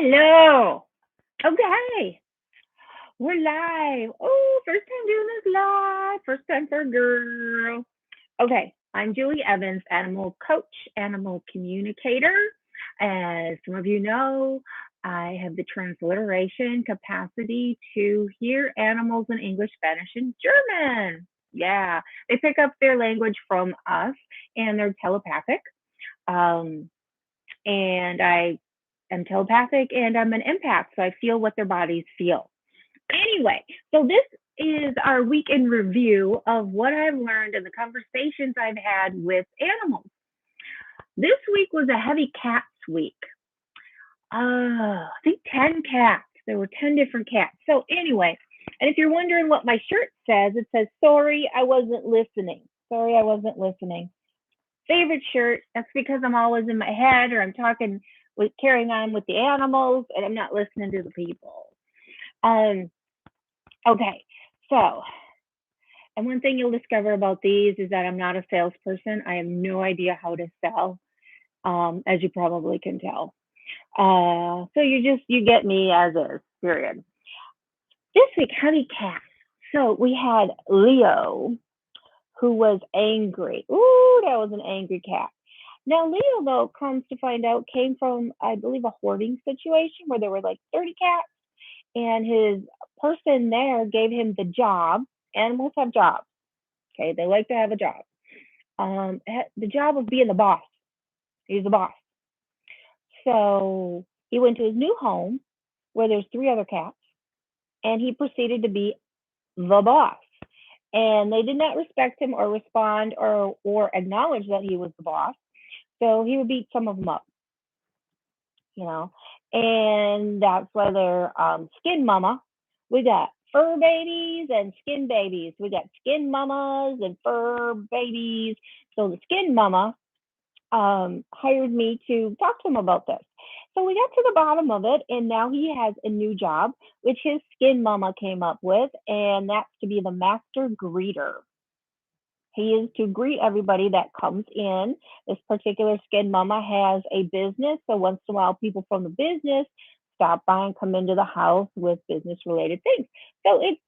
Hello. Okay, we're live. Oh, first time doing this live. First time for a girl. Okay, I'm Julie Evans, animal coach, animal communicator. As some of you know, I have the transliteration capacity to hear animals in English, Spanish, and German. Yeah, they pick up their language from us and they're telepathic. Um, and I am telepathic and I'm an empath, so I feel what their bodies feel. Anyway, so this is our week in review of what I've learned and the conversations I've had with animals. This week was a heavy cats week. I think 10 cats. There were 10 different cats. So, anyway, and if you're wondering what my shirt says, it says, Sorry, I wasn't listening. Sorry, I wasn't listening. Favorite shirt. That's because I'm always in my head or I'm talking with carrying on with the animals and I'm not listening to the people. Um, okay, so, and one thing you'll discover about these is that I'm not a salesperson. I have no idea how to sell, as you probably can tell. So you get me as is, period. This week, heavy cats. So we had Leo, who was angry. Ooh, that was an angry cat. Now, Leo, though, comes to find out, came from, I believe, a hoarding situation where there were like 30 cats, and his person there gave him the job. Animals have jobs, okay? They like to have a job. The job of being the boss. He's the boss. So he went to his new home where there's three other cats, and he proceeded to be the boss. And they did not respect him or respond or acknowledge that he was the boss. So he would beat some of them up, you know. And that's why they're skin mama. We got fur babies and skin babies. We got skin mamas and fur babies. So the skin mama hired me to talk to him about this. So we got to the bottom of it, and now he has a new job, which his skin mama came up with, and that's to be the master greeter. He is to greet everybody that comes in. This particular skin mama has a business, so once in a while, people from the business stop by and come into the house with business related things. So it's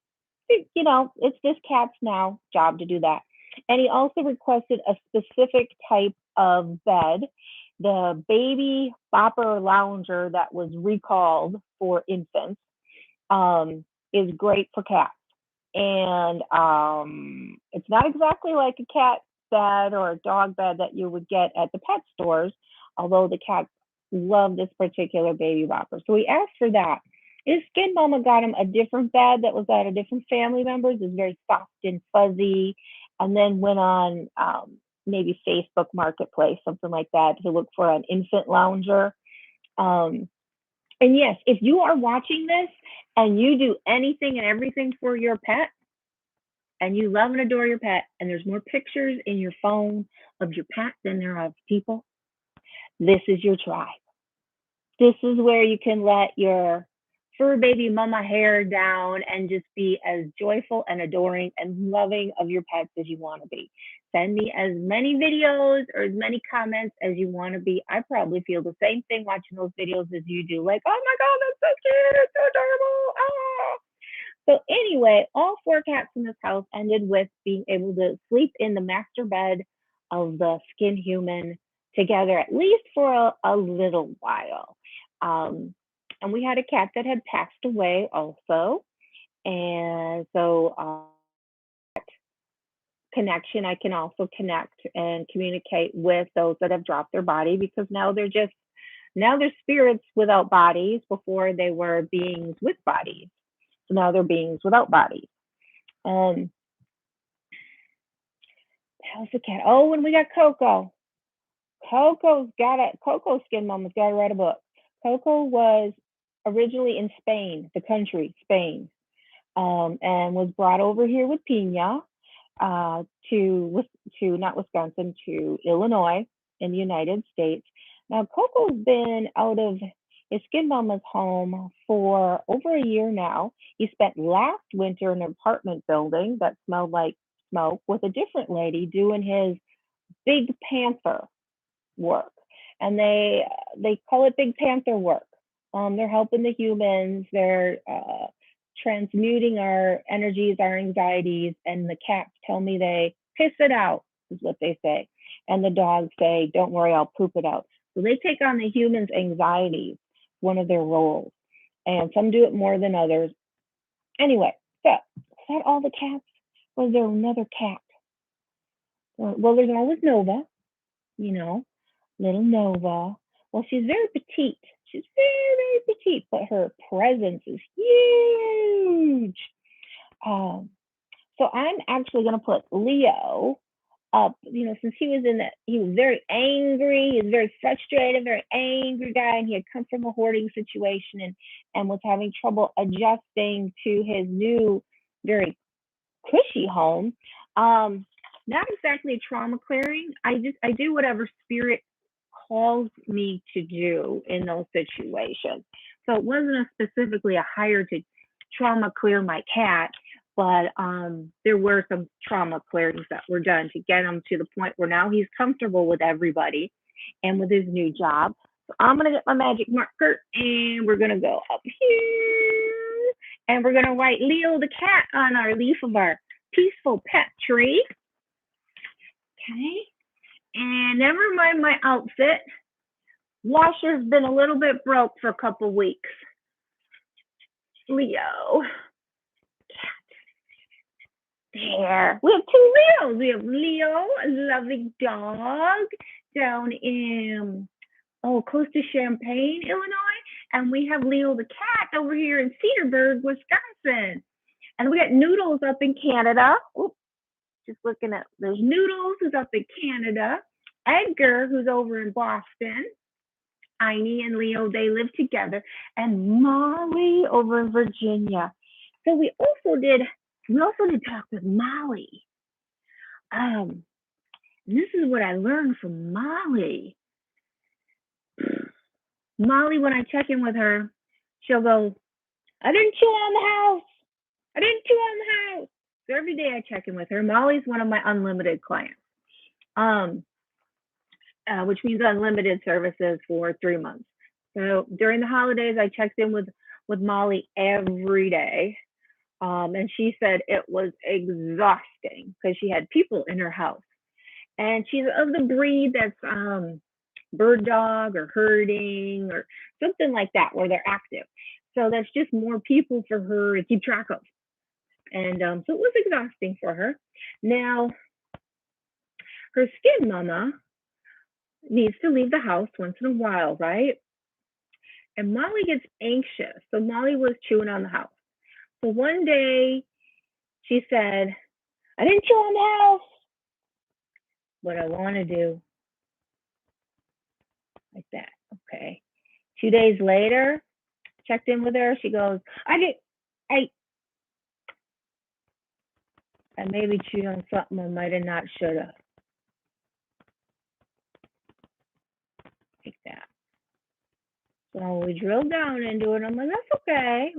this cat's now job to do that. And he also requested a specific type of bed, the baby bopper lounger that was recalled for infants, is great for cats. And it's not exactly like a cat bed or a dog bed that you would get at the pet stores, although the cats love this particular baby bopper. So we asked for that. His skin mama got him a different bed that was at a different family members. It's very soft and fuzzy, and then went on maybe Facebook Marketplace, something like that, to look for an infant lounger. Um, and yes, if you are watching this and you do anything and everything for your pet, and you love and adore your pet, and there's more pictures in your phone of your pet than there are of people, this is your tribe. This is where you can let your fur baby mama hair down and just be as joyful and adoring and loving of your pets as you want to be. Send me as many videos or as many comments as you want to be. I probably feel the same thing watching those videos as you do. Like, oh my God, that's so cute. It's so adorable. Oh. So anyway, all four cats in this house ended with being able to sleep in the master bed of the skin human together, at least for a little while. Um, and we had a cat that had passed away also. And so connection, I can also connect and communicate with those that have dropped their body, because now they're spirits without bodies. Before they were beings with bodies. So now they're beings without bodies. Um, how's the cat? Oh, and we got Coco. Coco Skin Mama's got to write a book. Coco was originally in Spain, the country, Spain, and was brought over here with Pina to not Wisconsin, to Illinois in the United States. Now, Coco's been out of his Skin Mama's home for over a year now. He spent last winter in an apartment building that smelled like smoke with a different lady doing his Big Panther work, and they call it Big Panther work. They're helping the humans. They're transmuting our energies, our anxieties, and the cats tell me they piss it out, is what they say. And the dogs say, don't worry, I'll poop it out. So they take on the humans' anxieties, one of their roles. And some do it more than others. Anyway, so is that all the cats? Was there another cat? Well, there's always Nova, you know, little Nova. Well, she's very petite. She's very, very petite, but her presence is huge. Um, so I'm actually going to put Leo up, since he was very angry, he was very frustrated, very angry guy, and he had come from a hoarding situation and was having trouble adjusting to his new, very cushy home. Not exactly trauma clearing. I do whatever spirit calls me to do in those situations. So it wasn't specifically a hire to trauma clear my cat, but there were some trauma clearings that were done to get him to the point where now he's comfortable with everybody and with his new job. So I'm gonna get my magic marker and we're gonna go up here and we're gonna write Leo the cat on our leaf of our peaceful pet tree. Okay. And never mind my outfit. Washer's been a little bit broke for a couple weeks. Leo. There. We have two Leos. We have Leo, a lovely dog, down in close to Champaign, Illinois. And we have Leo the cat over here in Cedarburg, Wisconsin. And we got Noodles up in Canada. Oops, just looking at those Noodles who's up in Canada. Edgar, who's over in Boston. Heine and Leo, they live together. And Molly over in Virginia. So we also did talk with Molly. This is what I learned from Molly. Molly, when I check in with her, she'll go, I didn't chew on the house. I didn't chew on the house. So every day I check in with her. Molly's one of my unlimited clients, which means unlimited services for 3 months. So during the holidays, I checked in with Molly every day. And she said it was exhausting because she had people in her house. And she's of the breed that's bird dog or herding or something like that, where they're active. So that's just more people for her to keep track of. And so it was exhausting for her. Now, her skin mama needs to leave the house once in a while, right? And Molly gets anxious. So Molly was chewing on the house. So one day she said, I didn't chew on the house. What I want to do. Like that. Okay. 2 days later, checked in with her. She goes, I maybe chewed on something I might have not should have. Like that. So we drilled down into it. I'm like, that's okay.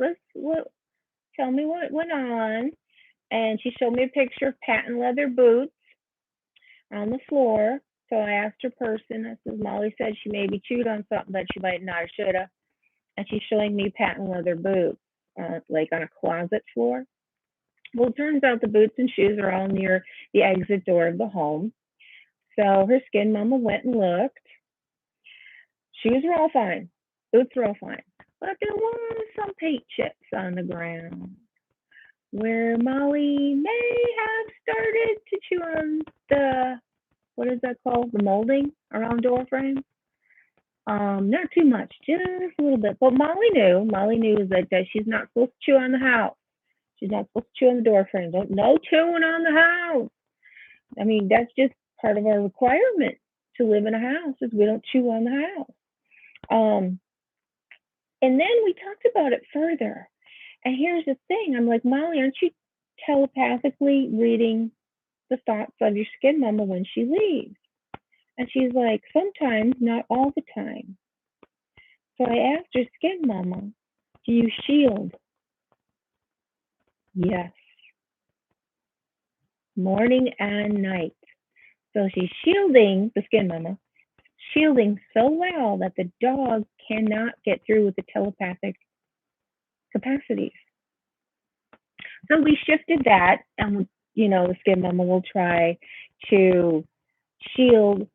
Tell me what went on. And she showed me a picture of patent leather boots on the floor. So I asked her person. I said, Molly said she maybe chewed on something that she might not have should have. And she's showing me patent leather boots, like on a closet floor. Well, it turns out the boots and shoes are all near the exit door of the home. So her skin mama went and looked. Shoes were all fine. Boots were all fine. But there was some paint chips on the ground where Molly may have started to chew on the, what is that called? The molding around door frames. Not too much, just a little bit. But Molly knew that she's not supposed to chew on the house. She's not supposed to chew on the door frame. No chewing on the house. I mean, that's just part of our requirement to live in a house is we don't chew on the house. And then we talked about it further. And here's the thing. I'm like, Molly, aren't you telepathically reading the thoughts of your skin mama when she leaves? And she's like, sometimes, not all the time. So I asked her skin mama, do you shield? Yes. Morning and night. So she's shielding the skin mama, shielding so well that the dog cannot get through with the telepathic capacities. So we shifted that, and the skin mama will try to shield,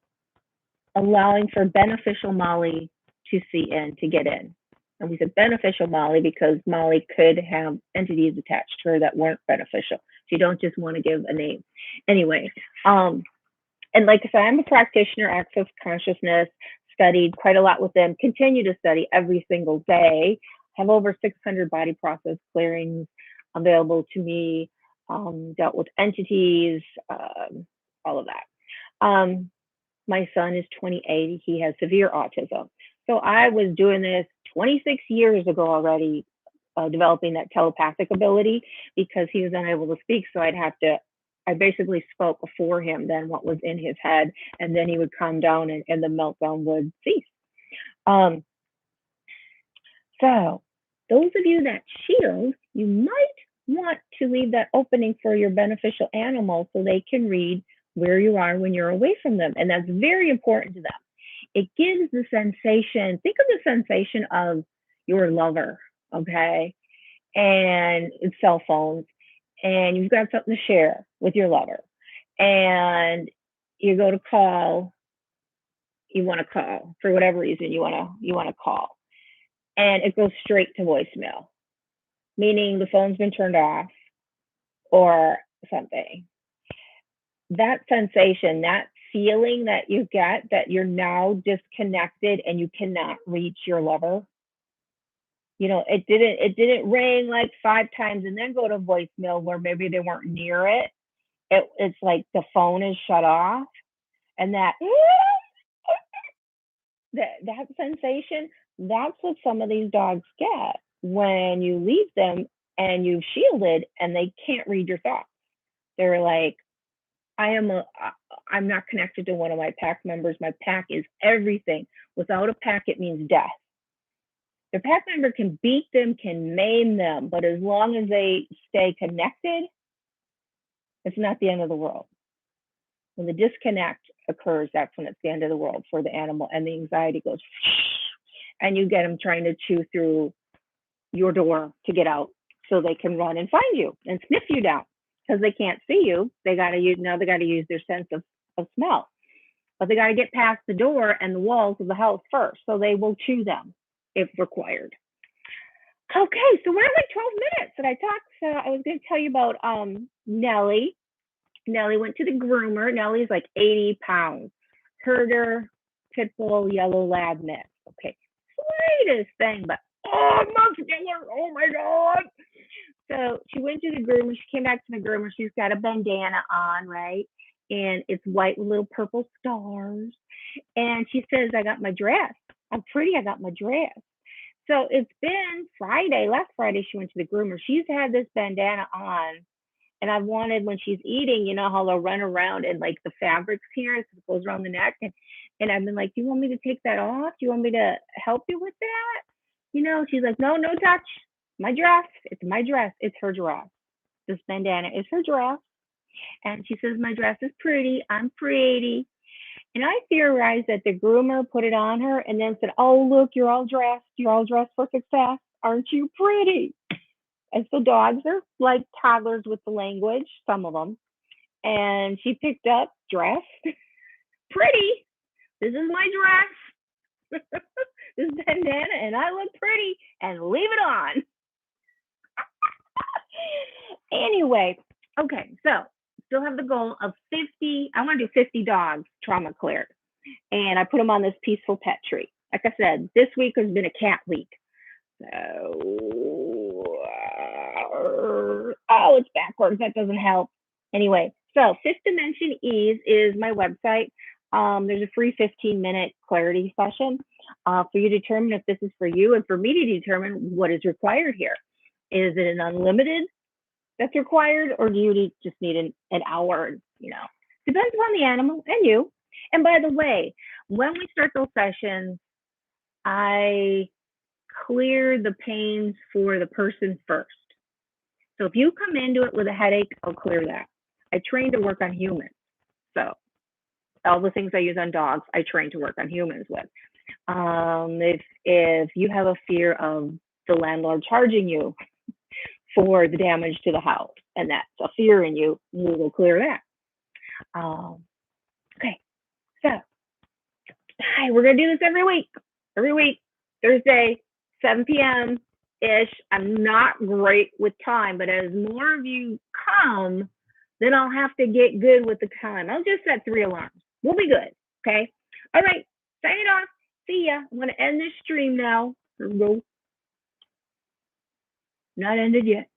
allowing for beneficial Molly to see in, to get in. And we said beneficial Molly because Molly could have entities attached to her that weren't beneficial. So you don't just want to give a name. Anyway, and like I said, I'm a practitioner, access consciousness, studied quite a lot with them, continue to study every single day, have over 600 body process clearings available to me, dealt with entities, all of that. My son is 28. He has severe autism. So I was doing this 26 years ago already, developing that telepathic ability because he was unable to speak. So I basically spoke for him then what was in his head, and then he would calm down and the meltdown would cease. So those of you that shield, you might want to leave that opening for your beneficial animal so they can read where you are when you're away from them. And that's very important to them. It gives the sensation, think of the sensation of your lover, okay? And it's cell phones, and you've got something to share with your lover. And you go to call, you want to call for whatever reason you want to call. And it goes straight to voicemail, meaning the phone's been turned off or something. That sensation, that feeling that you get that you're now disconnected and you cannot reach your lover. It didn't ring like 5 times and then go to voicemail where maybe they weren't near it. It's like the phone is shut off, and that sensation, that's what some of these dogs get when you leave them and you've shielded and they can't read your thoughts. They're like, I'm not connected to one of my pack members. My pack is everything. Without a pack, it means death. The pack member can beat them, can maim them, but as long as they stay connected, it's not the end of the world. When the disconnect occurs, that's when it's the end of the world for the animal, and the anxiety goes, and you get them trying to chew through your door to get out so they can run and find you and sniff you down because they can't see you. They got to use their sense of smell, but they got to get past the door and the walls of the house first, so they will chew them if required. Okay, so we're at like 12 minutes that I talked. So I was going to tell you about Nellie. Nellie went to the groomer. Nellie's like 80 pounds. Herder, pit bull, yellow lab mix. Okay, slightest thing, but muscular. Oh my God. So she went to the groomer. She came back to the groomer. She's got a bandana on, right? And it's white with little purple stars. And she says, I got my dress. I'm pretty. I got my dress. So it's been Friday. Last Friday, she went to the groomer. She's had this bandana on. And I wanted, when she's eating, how they'll run around and like the fabrics here, so it goes around the neck. And I've been like, do you want me to take that off? Do you want me to help you with that? She's like, no touch. My dress. It's my dress. It's her dress. This bandana is her dress. And she says, my dress is pretty. I'm pretty. And I theorized that the groomer put it on her and then said, oh, look, you're all dressed. You're all dressed for success. Aren't you pretty? And so dogs are like toddlers with the language, some of them. And she picked up, dressed, pretty. This is my dress. This bandana, and I look pretty, and leave it on. Anyway, okay, so still have the goal of 50. I want to do 50 dogs trauma cleared. And I put them on this peaceful pet tree. Like I said, this week has been a cat week. So, it's backwards. That doesn't help. Anyway, so Fifth Dimension Ease is my website. There's a free 15-minute clarity session for you to determine if this is for you and for me to determine what is required here. Is it an unlimited that's required, or do you just need an hour? Depends on the animal and you. And by the way, when we start those sessions, I clear the pains for the person first. So if you come into it with a headache, I'll clear that. I train to work on humans. So all the things I use on dogs, I train to work on humans with. If you have a fear of the landlord charging you for the damage to the house, and that's a fear in you, we will clear that. Okay, so hi, we're gonna do this every week. Every week, Thursday, 7 p.m. ish. I'm not great with time, but as more of you come, then I'll have to get good with the time. I'll just set 3 alarms. We'll be good. Okay. All right. Sign it off. See ya. I'm gonna end this stream now. Here we go. Not ended yet.